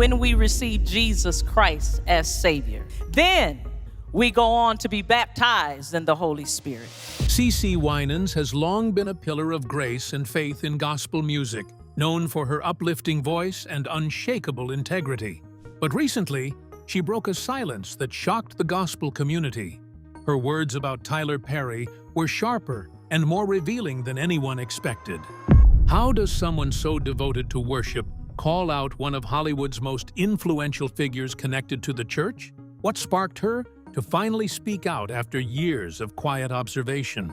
when we receive Jesus Christ as Savior. Then we go on to be baptized in the Holy Spirit. CeCe Winans has long been a pillar of grace and faith in gospel music, known for her uplifting voice and unshakable integrity. But recently, she broke a silence that shocked the gospel community. Her words about Tyler Perry were sharper and more revealing than anyone expected. How does someone so devoted to worship call out one of Hollywood's most influential figures connected to the church? What sparked her to finally speak out after years of quiet observation?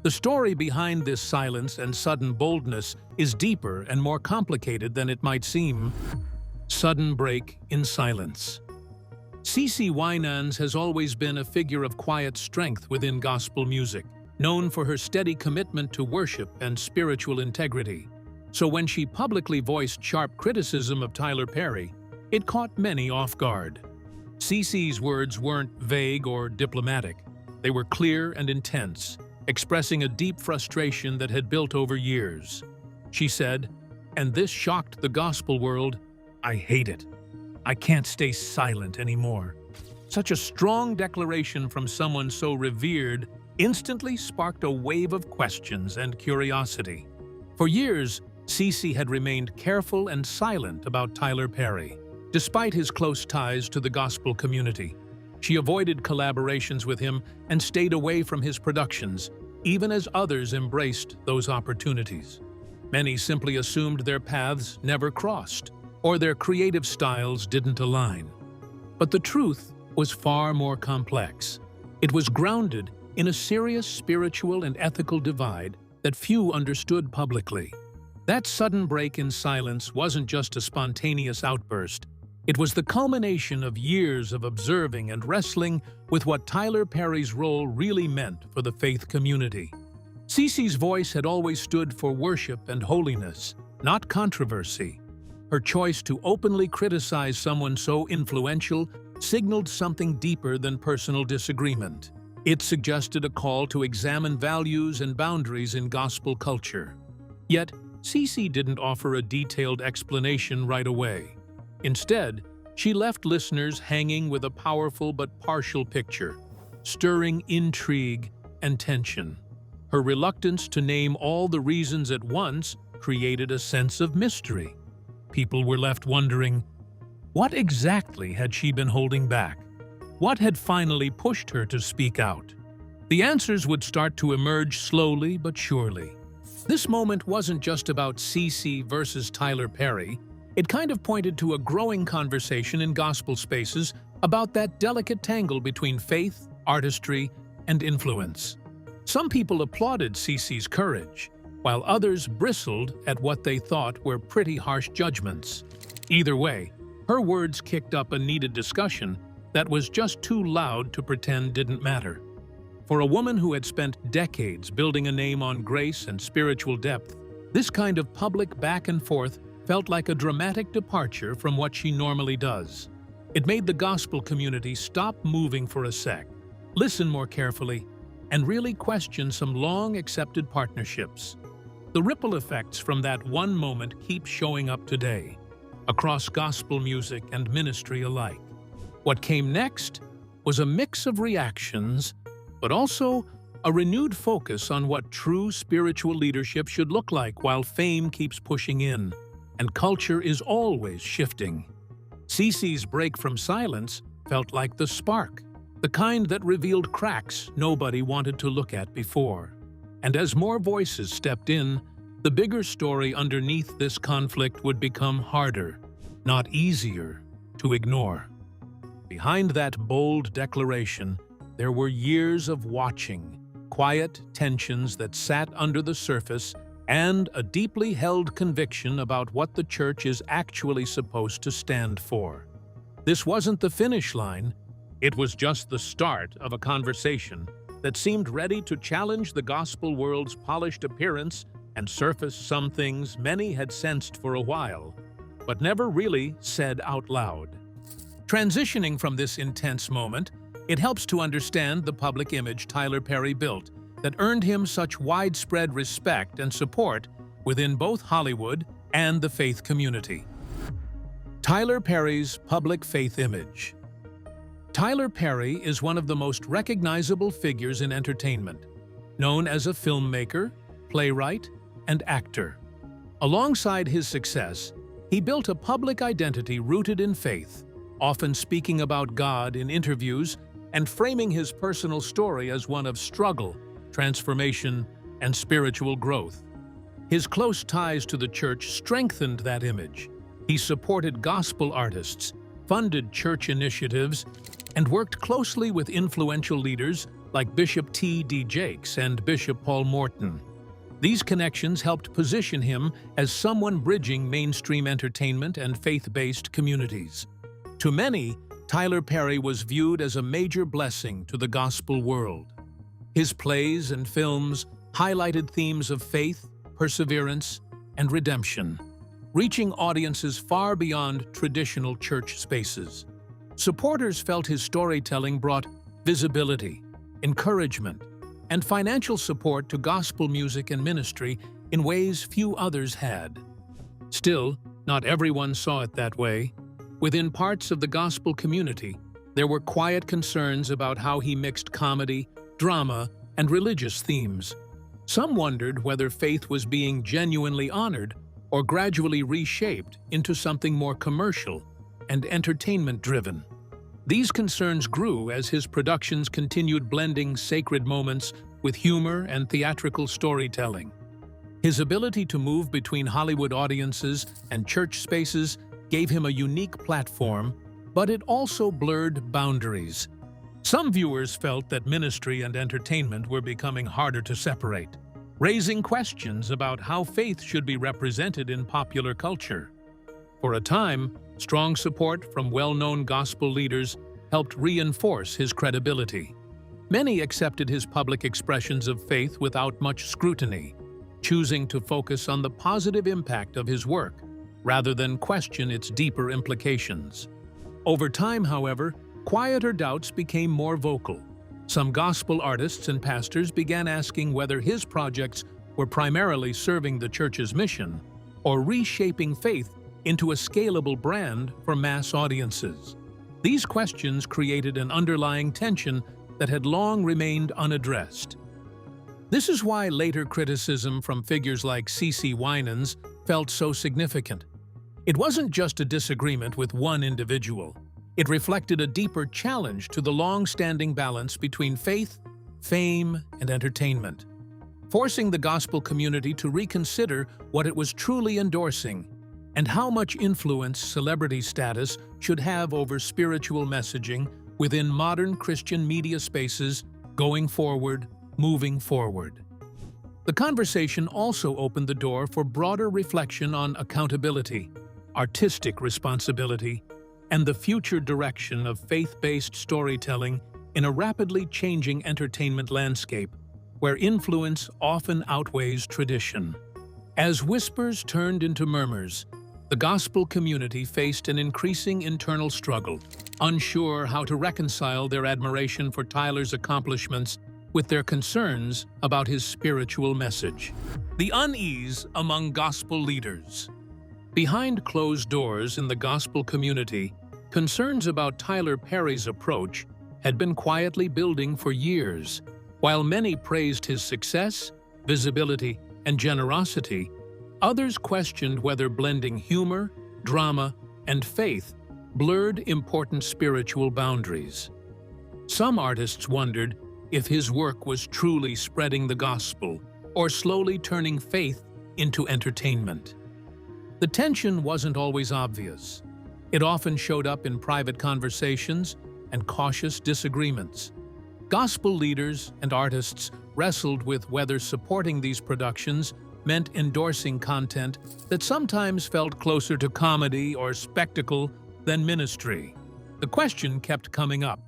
The story behind this silence and sudden boldness is deeper and more complicated than it might seem. Sudden break in silence. CeCe Winans has always been a figure of quiet strength within gospel music, known for her steady commitment to worship and spiritual integrity. So when she publicly voiced sharp criticism of Tyler Perry, it caught many off guard. CeCe's words weren't vague or diplomatic. They were clear and intense, expressing a deep frustration that had built over years. She said, "And this shocked the gospel world. I hate it. I can't stay silent anymore." Such a strong declaration from someone so revered instantly sparked a wave of questions and curiosity. For years, CeCe had remained careful and silent about Tyler Perry. Despite his close ties to the gospel community, she avoided collaborations with him and stayed away from his productions, even as others embraced those opportunities. Many simply assumed their paths never crossed, or their creative styles didn't align. But the truth was far more complex. It was grounded in a serious spiritual and ethical divide that few understood publicly. That sudden break in silence wasn't just a spontaneous outburst. It was the culmination of years of observing and wrestling with what Tyler Perry's role really meant for the faith community. CeCe's voice had always stood for worship and holiness, not controversy. Her choice to openly criticize someone so influential signaled something deeper than personal disagreement. It suggested a call to examine values and boundaries in gospel culture. Yet, CeCe didn't offer a detailed explanation right away. Instead, she left listeners hanging with a powerful but partial picture, stirring intrigue and tension. Her reluctance to name all the reasons at once created a sense of mystery. People were left wondering, what exactly had she been holding back? What had finally pushed her to speak out? The answers would start to emerge slowly but surely. This moment wasn't just about CeCe versus Tyler Perry. It kind of pointed to a growing conversation in gospel spaces about that delicate tangle between faith, artistry, and influence. Some people applauded CeCe's courage, while others bristled at what they thought were pretty harsh judgments. Either way, her words kicked up a needed discussion that was just too loud to pretend didn't matter. For a woman who had spent decades building a name on grace and spiritual depth, this kind of public back and forth felt like a dramatic departure from what she normally does. It made the gospel community stop moving for a sec, listen more carefully, and really question some long-accepted partnerships. The ripple effects from that one moment keep showing up today, across gospel music and ministry alike. What came next was a mix of reactions, but also a renewed focus on what true spiritual leadership should look like while fame keeps pushing in, and culture is always shifting. CeCe's break from silence felt like the spark, the kind that revealed cracks nobody wanted to look at before. And as more voices stepped in, the bigger story underneath this conflict would become harder, not easier, to ignore. Behind that bold declaration, there were years of watching, quiet tensions that sat under the surface, and a deeply held conviction about what the church is actually supposed to stand for. This wasn't the finish line, it was just the start of a conversation that seemed ready to challenge the gospel world's polished appearance and surface some things many had sensed for a while, but never really said out loud. Transitioning from this intense moment, it helps to understand the public image Tyler Perry built that earned him such widespread respect and support within both Hollywood and the faith community. Tyler Perry's public faith image. Tyler Perry is one of the most recognizable figures in entertainment, known as a filmmaker, playwright, and actor. Alongside his success, he built a public identity rooted in faith, often speaking about God in interviews and framing his personal story as one of struggle, transformation, and spiritual growth. His close ties to the church strengthened that image. He supported gospel artists, funded church initiatives, and worked closely with influential leaders like Bishop T.D. Jakes and Bishop Paul Morton. These connections helped position him as someone bridging mainstream entertainment and faith-based communities. To many, Tyler Perry was viewed as a major blessing to the gospel world. His plays and films highlighted themes of faith, perseverance, and redemption, reaching audiences far beyond traditional church spaces. Supporters felt his storytelling brought visibility, encouragement, and financial support to gospel music and ministry in ways few others had. Still, not everyone saw it that way. Within parts of the gospel community, there were quiet concerns about how he mixed comedy, drama, and religious themes. Some wondered whether faith was being genuinely honored or gradually reshaped into something more commercial and entertainment-driven. These concerns grew as his productions continued blending sacred moments with humor and theatrical storytelling. His ability to move between Hollywood audiences and church spaces gave him a unique platform, but it also blurred boundaries. Some viewers felt that ministry and entertainment were becoming harder to separate, raising questions about how faith should be represented in popular culture. For a time, strong support from well-known gospel leaders helped reinforce his credibility. Many accepted his public expressions of faith without much scrutiny, choosing to focus on the positive impact of his work rather than question its deeper implications. Over time, however, quieter doubts became more vocal. Some gospel artists and pastors began asking whether his projects were primarily serving the church's mission or reshaping faith into a scalable brand for mass audiences. These questions created an underlying tension that had long remained unaddressed. This is why later criticism from figures like CeCe Winans felt so significant. It wasn't just a disagreement with one individual. It reflected a deeper challenge to the long-standing balance between faith, fame, and entertainment, forcing the gospel community to reconsider what it was truly endorsing and how much influence celebrity status should have over spiritual messaging within modern Christian media spaces moving forward. The conversation also opened the door for broader reflection on accountability, artistic responsibility, and the future direction of faith-based storytelling in a rapidly changing entertainment landscape where influence often outweighs tradition. As whispers turned into murmurs, the gospel community faced an increasing internal struggle, unsure how to reconcile their admiration for Tyler's accomplishments with their concerns about his spiritual message. The unease among gospel leaders. Behind closed doors in the gospel community, concerns about Tyler Perry's approach had been quietly building for years. While many praised his success, visibility, and generosity, others questioned whether blending humor, drama, and faith blurred important spiritual boundaries. Some artists wondered if his work was truly spreading the gospel or slowly turning faith into entertainment. The tension wasn't always obvious. It often showed up in private conversations and cautious disagreements. Gospel leaders and artists wrestled with whether supporting these productions meant endorsing content that sometimes felt closer to comedy or spectacle than ministry. The question kept coming up: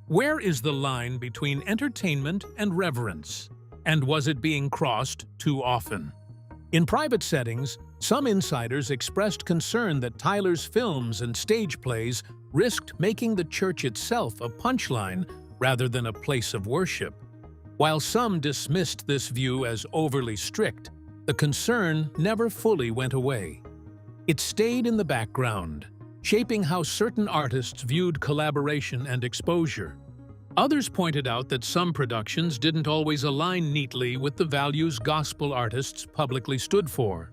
where is the line between entertainment and reverence? And was it being crossed too often? In private settings, some insiders expressed concern that Tyler's films and stage plays risked making the church itself a punchline rather than a place of worship. While some dismissed this view as overly strict, the concern never fully went away. It stayed in the background, shaping how certain artists viewed collaboration and exposure. Others pointed out that some productions didn't always align neatly with the values gospel artists publicly stood for.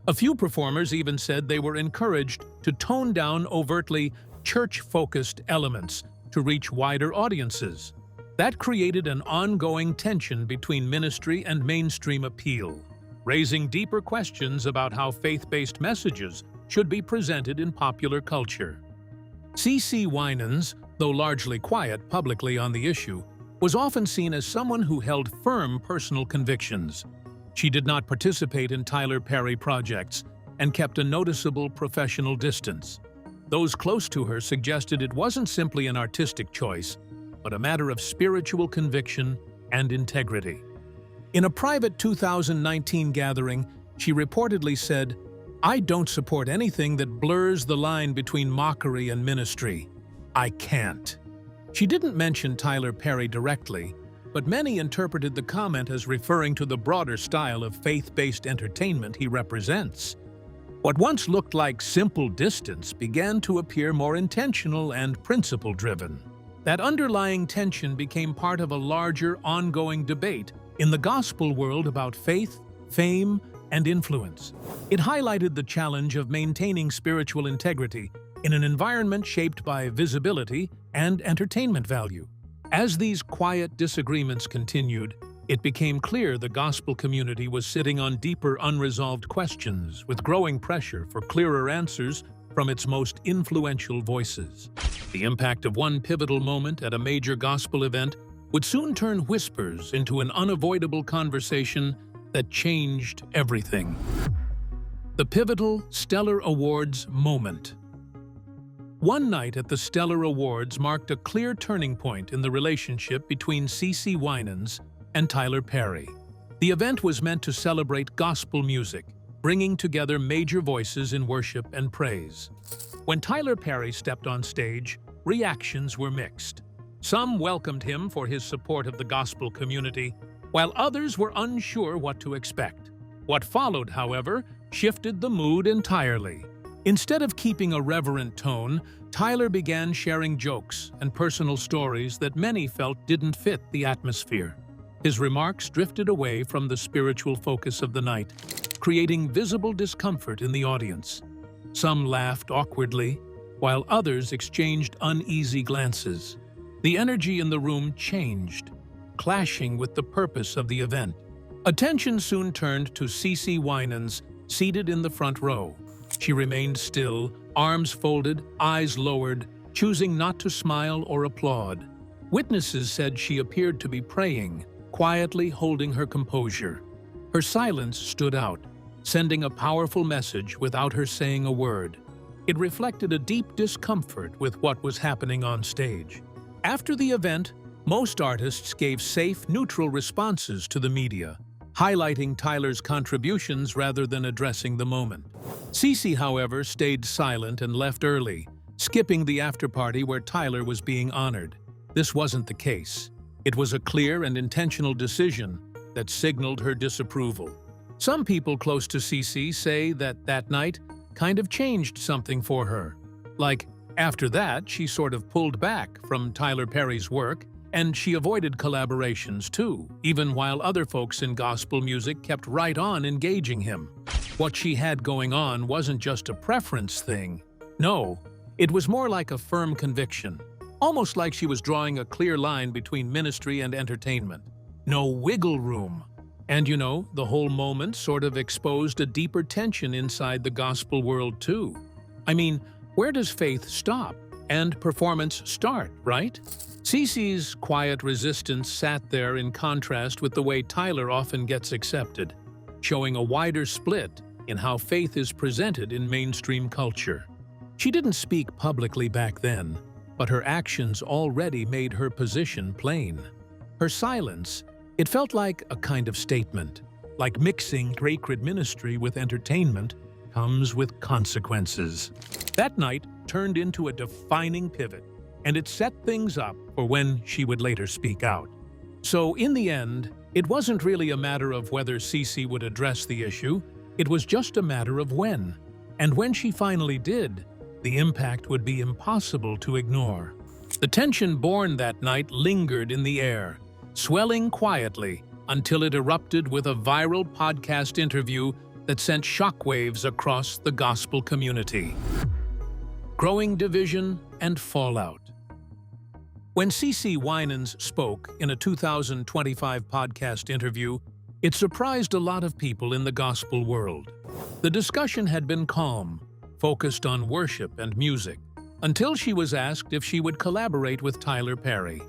A few performers even said they were encouraged to tone down overtly church-focused elements to reach wider audiences. That created an ongoing tension between ministry and mainstream appeal, raising deeper questions about how faith-based messages should be presented in popular culture. CeCe Winans, though largely quiet publicly on the issue, was often seen as someone who held firm personal convictions. She did not participate in Tyler Perry projects and kept a noticeable professional distance. Those close to her suggested it wasn't simply an artistic choice, but a matter of spiritual conviction and integrity. In a private 2019 gathering, she reportedly said, "I don't support anything that blurs the line between mockery and ministry. I can't." She didn't mention Tyler Perry directly, but many interpreted the comment as referring to the broader style of faith-based entertainment he represents. What once looked like simple distance began to appear more intentional and principle-driven. That underlying tension became part of a larger, ongoing debate in the gospel world about faith, fame, and influence. It highlighted the challenge of maintaining spiritual integrity in an environment shaped by visibility and entertainment value. As these quiet disagreements continued, it became clear the gospel community was sitting on deeper unresolved questions, with growing pressure for clearer answers from its most influential voices. The impact of one pivotal moment at a major gospel event would soon turn whispers into an unavoidable conversation that changed everything. The pivotal Stellar Awards moment. One night at the Stellar Awards marked a clear turning point in the relationship between CeCe Winans and Tyler Perry. The event was meant to celebrate gospel music, bringing together major voices in worship and praise. When Tyler Perry stepped on stage, reactions were mixed. Some welcomed him for his support of the gospel community, while others were unsure what to expect. What followed, however, shifted the mood entirely. Instead of keeping a reverent tone, Tyler began sharing jokes and personal stories that many felt didn't fit the atmosphere. His remarks drifted away from the spiritual focus of the night, creating visible discomfort in the audience. Some laughed awkwardly, while others exchanged uneasy glances. The energy in the room changed, clashing with the purpose of the event. Attention soon turned to CeCe Winans, seated in the front row. She remained still, arms folded, eyes lowered, choosing not to smile or applaud. Witnesses said she appeared to be praying, quietly holding her composure. Her silence stood out, sending a powerful message without her saying a word. It reflected a deep discomfort with what was happening on stage. After the event, most artists gave safe, neutral responses to the media, highlighting Tyler's contributions rather than addressing the moment. CeCe, however, stayed silent and left early, skipping the after-party where Tyler was being honored. This wasn't the case. It was a clear and intentional decision that signaled her disapproval. Some people close to CeCe say that night kind of changed something for her. Like, after that, she sort of pulled back from Tyler Perry's work, and she avoided collaborations too, even while other folks in gospel music kept right on engaging him. What she had going on wasn't just a preference thing. No, it was more like a firm conviction, almost like she was drawing a clear line between ministry and entertainment. No wiggle room. And you know, the whole moment sort of exposed a deeper tension inside the gospel world too. I mean, where does faith stop and performance start, right? CeCe's quiet resistance sat there in contrast with the way Tyler often gets accepted, showing a wider split in how faith is presented in mainstream culture. She didn't speak publicly back then, but her actions already made her position plain. Her silence, it felt like a kind of statement, like mixing sacred ministry with entertainment comes with consequences. That night turned into a defining pivot, and it set things up for when she would later speak out. So in the end, it wasn't really a matter of whether CeCe would address the issue, it was just a matter of when. And when she finally did, the impact would be impossible to ignore. The tension born that night lingered in the air, swelling quietly until it erupted with a viral podcast interview that sent shockwaves across the gospel community. Growing division and fallout. When CeCe Winans spoke in a 2025 podcast interview, it surprised a lot of people in the gospel world. The discussion had been calm, focused on worship and music, until she was asked if she would collaborate with Tyler Perry.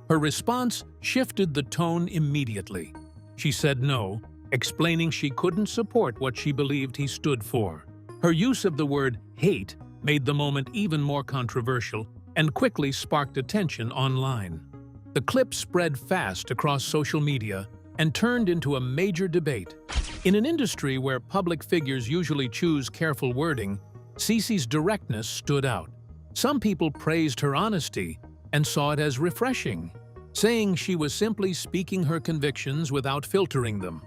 Her response shifted the tone immediately. She said no, explaining she couldn't support what she believed he stood for. Her use of the word hate made the moment even more controversial and quickly sparked attention online. The clip spread fast across social media and turned into a major debate. In an industry where public figures usually choose careful wording, CeCe's directness stood out. Some people praised her honesty and saw it as refreshing, saying she was simply speaking her convictions without filtering them.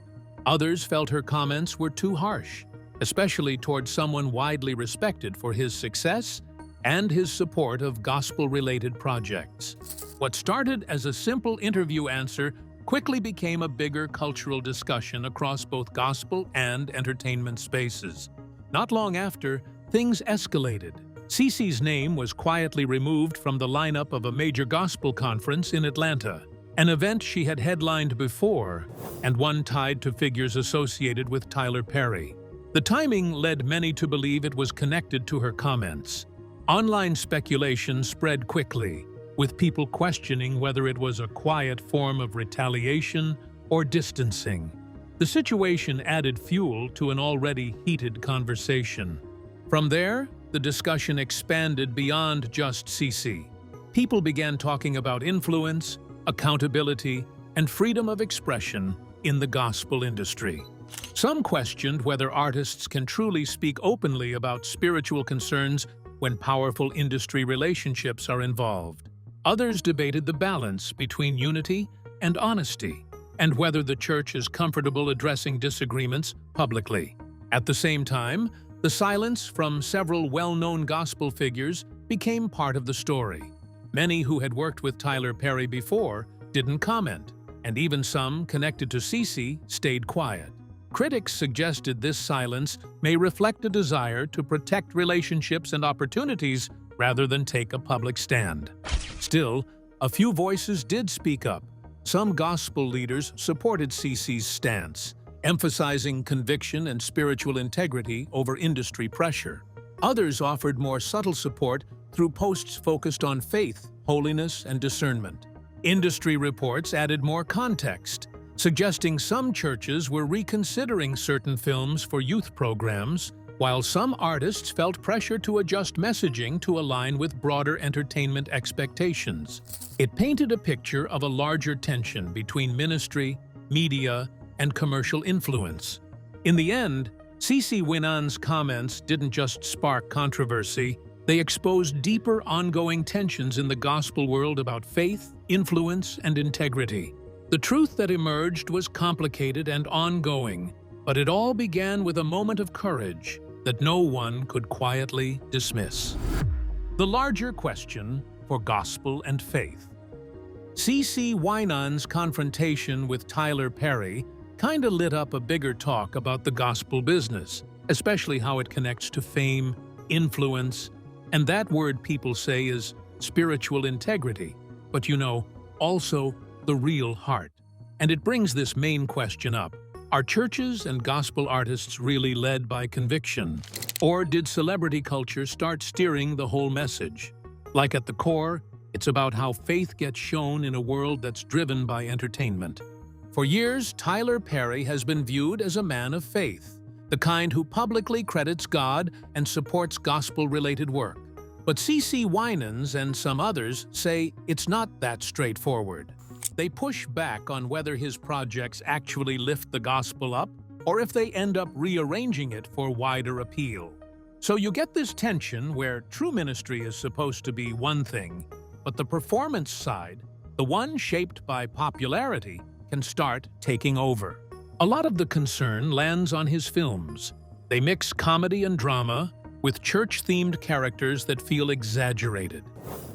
Others felt her comments were too harsh, especially toward someone widely respected for his success and his support of gospel-related projects. What started as a simple interview answer quickly became a bigger cultural discussion across both gospel and entertainment spaces. Not long after, things escalated. CeCe's name was quietly removed from the lineup of a major gospel conference in Atlanta, an event she had headlined before, and one tied to figures associated with Tyler Perry. The timing led many to believe it was connected to her comments. Online speculation spread quickly, with people questioning whether it was a quiet form of retaliation or distancing. The situation added fuel to an already heated conversation. From there, the discussion expanded beyond just CeCe. People began talking about influence, accountability, and freedom of expression in the gospel industry. Some questioned whether artists can truly speak openly about spiritual concerns when powerful industry relationships are involved. Others debated the balance between unity and honesty, and whether the church is comfortable addressing disagreements publicly. At the same time, the silence from several well-known gospel figures became part of the story. Many who had worked with Tyler Perry before didn't comment, and even some connected to CeCe stayed quiet. Critics suggested this silence may reflect a desire to protect relationships and opportunities rather than take a public stand. Still, a few voices did speak up. Some gospel leaders supported CeCe's stance, emphasizing conviction and spiritual integrity over industry pressure. Others offered more subtle support through posts focused on faith, holiness, and discernment. Industry reports added more context, suggesting some churches were reconsidering certain films for youth programs, while some artists felt pressure to adjust messaging to align with broader entertainment expectations. It painted a picture of a larger tension between ministry, media, and commercial influence. In the end, CeCe Winans' comments didn't just spark controversy, they exposed deeper ongoing tensions in the gospel world about faith, influence, and integrity. The truth that emerged was complicated and ongoing, but it all began with a moment of courage that no one could quietly dismiss. The larger question for gospel and faith. CeCe Winans' confrontation with Tyler Perry kinda lit up a bigger talk about the gospel business, especially how it connects to fame, influence, and that word people say is spiritual integrity, but also the real heart. And it brings this main question up. Are churches and gospel artists really led by conviction? Or did celebrity culture start steering the whole message? Like at the core, it's about how faith gets shown in a world that's driven by entertainment. For years, Tyler Perry has been viewed as a man of faith, the kind who publicly credits God and supports gospel-related work. But CeCe Winans and some others say it's not that straightforward. They push back on whether his projects actually lift the gospel up or if they end up rearranging it for wider appeal. So you get this tension where true ministry is supposed to be one thing, but the performance side, the one shaped by popularity, can start taking over. A lot of the concern lands on his films. They mix comedy and drama, with church-themed characters that feel exaggerated.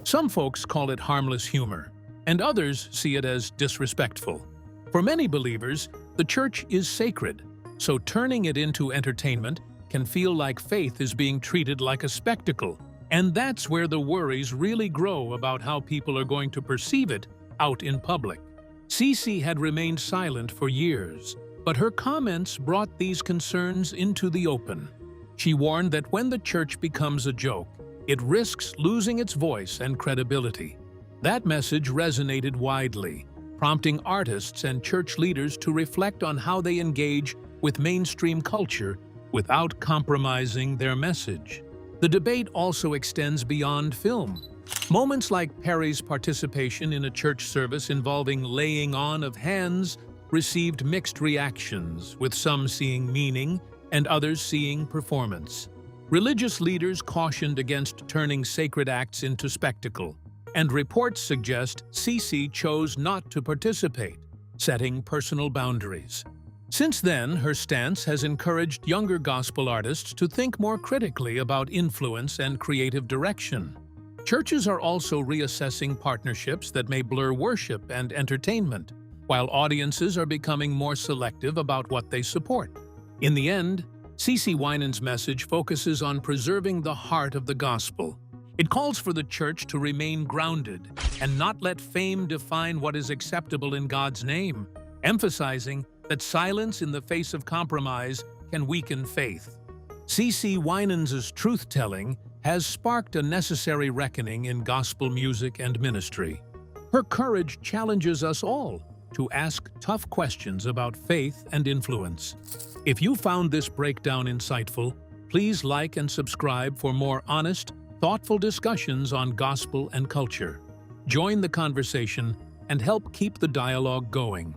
Some folks call it harmless humor, and others see it as disrespectful. For many believers, the church is sacred, so turning it into entertainment can feel like faith is being treated like a spectacle. And that's where the worries really grow about how people are going to perceive it out in public. CeCe had remained silent for years, but her comments brought these concerns into the open. She warned that when the church becomes a joke, it risks losing its voice and credibility. That message resonated widely, prompting artists and church leaders to reflect on how they engage with mainstream culture without compromising their message. The debate also extends beyond film. Moments like Perry's participation in a church service involving laying on of hands received mixed reactions, with some seeing meaning and others seeing performance. Religious leaders cautioned against turning sacred acts into spectacle, and reports suggest CeCe chose not to participate, setting personal boundaries. Since then, her stance has encouraged younger gospel artists to think more critically about influence and creative direction. Churches are also reassessing partnerships that may blur worship and entertainment, while audiences are becoming more selective about what they support. In the end, CeCe Winans' message focuses on preserving the heart of the gospel. It calls for the church to remain grounded and not let fame define what is acceptable in God's name, emphasizing that silence in the face of compromise can weaken faith. CeCe Winans' truth-telling has sparked a necessary reckoning in gospel music and ministry. Her courage challenges us all to ask tough questions about faith and influence. If you found this breakdown insightful, please like and subscribe for more honest, thoughtful discussions on gospel and culture. Join the conversation and help keep the dialogue going.